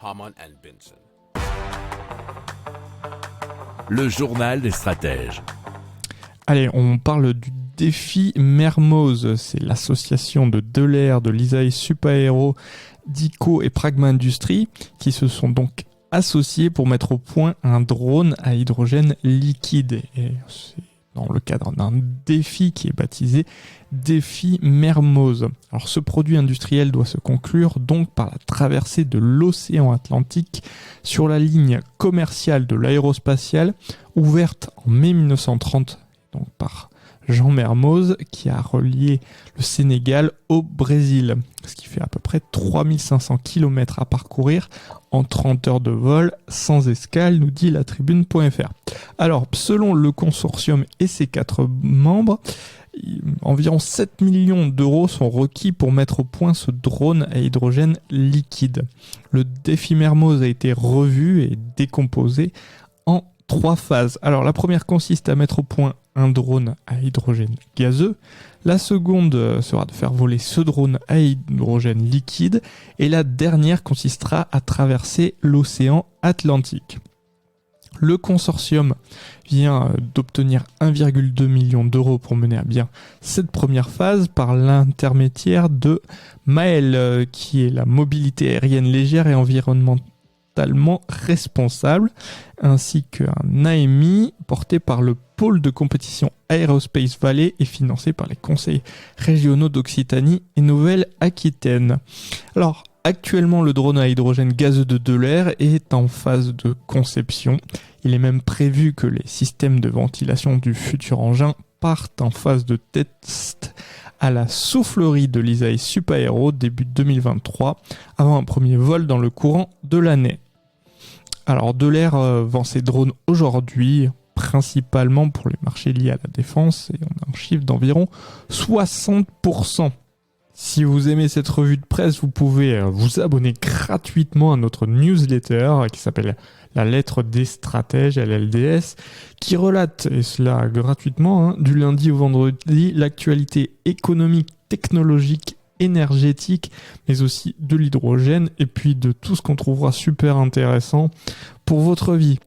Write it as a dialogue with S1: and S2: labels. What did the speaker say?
S1: Harman & Benson.
S2: Le journal des stratèges.
S3: Allez, on parle du défi Mermoz. C'est l'association de Delair, de l'ISAE Supaéro, d'ICO et Pragma Industries qui se sont donc associés pour mettre au point un drone à hydrogène liquide. Et c'est dans le cadre d'un défi qui est baptisé Défi Mermoz. Alors ce produit industriel doit se conclure donc par la traversée de l'océan Atlantique sur la ligne commerciale de l'aérospatiale ouverte en mai 1930 donc par Jean Mermoz qui a relié le Sénégal au Brésil, ce qui fait à peu près 3500 km à parcourir en 30 heures de vol sans escale, nous dit la tribune.fr. Alors, selon le consortium et ses 4 membres, environ 7 millions d'euros sont requis pour mettre au point ce drone à hydrogène liquide. Le défi Mermoz a été revu et décomposé en 3 phases. Alors, la première consiste à mettre au point un drone à hydrogène gazeux. La seconde sera de faire voler ce drone à hydrogène liquide. Et la dernière consistera à traverser l'océan Atlantique. Le consortium vient d'obtenir 1,2 million d'euros pour mener à bien cette première phase par l'intermédiaire de Mael, qui est la mobilité aérienne légère et environnementalement responsable, ainsi qu'un AMI porté par le pôle de compétition Aerospace Valley et financé par les conseils régionaux d'Occitanie et Nouvelle-Aquitaine. Alors, actuellement, le drone à hydrogène gazeux de Delair est en phase de conception. Il est même prévu que les systèmes de ventilation du futur engin partent en phase de test à la soufflerie de l'ISAE Supaéro début 2023, avant un premier vol dans le courant de l'année. Alors, Delair vend ses drones aujourd'hui, principalement pour les marchés liés à la défense, et on a un chiffre d'environ 60%. Si vous aimez cette revue de presse, vous pouvez vous abonner gratuitement à notre newsletter qui s'appelle La Lettre des Stratèges, LLDS, qui relate, et cela gratuitement, du lundi au vendredi, l'actualité économique, technologique, énergétique, mais aussi de l'hydrogène, et puis de tout ce qu'on trouvera super intéressant pour votre vie.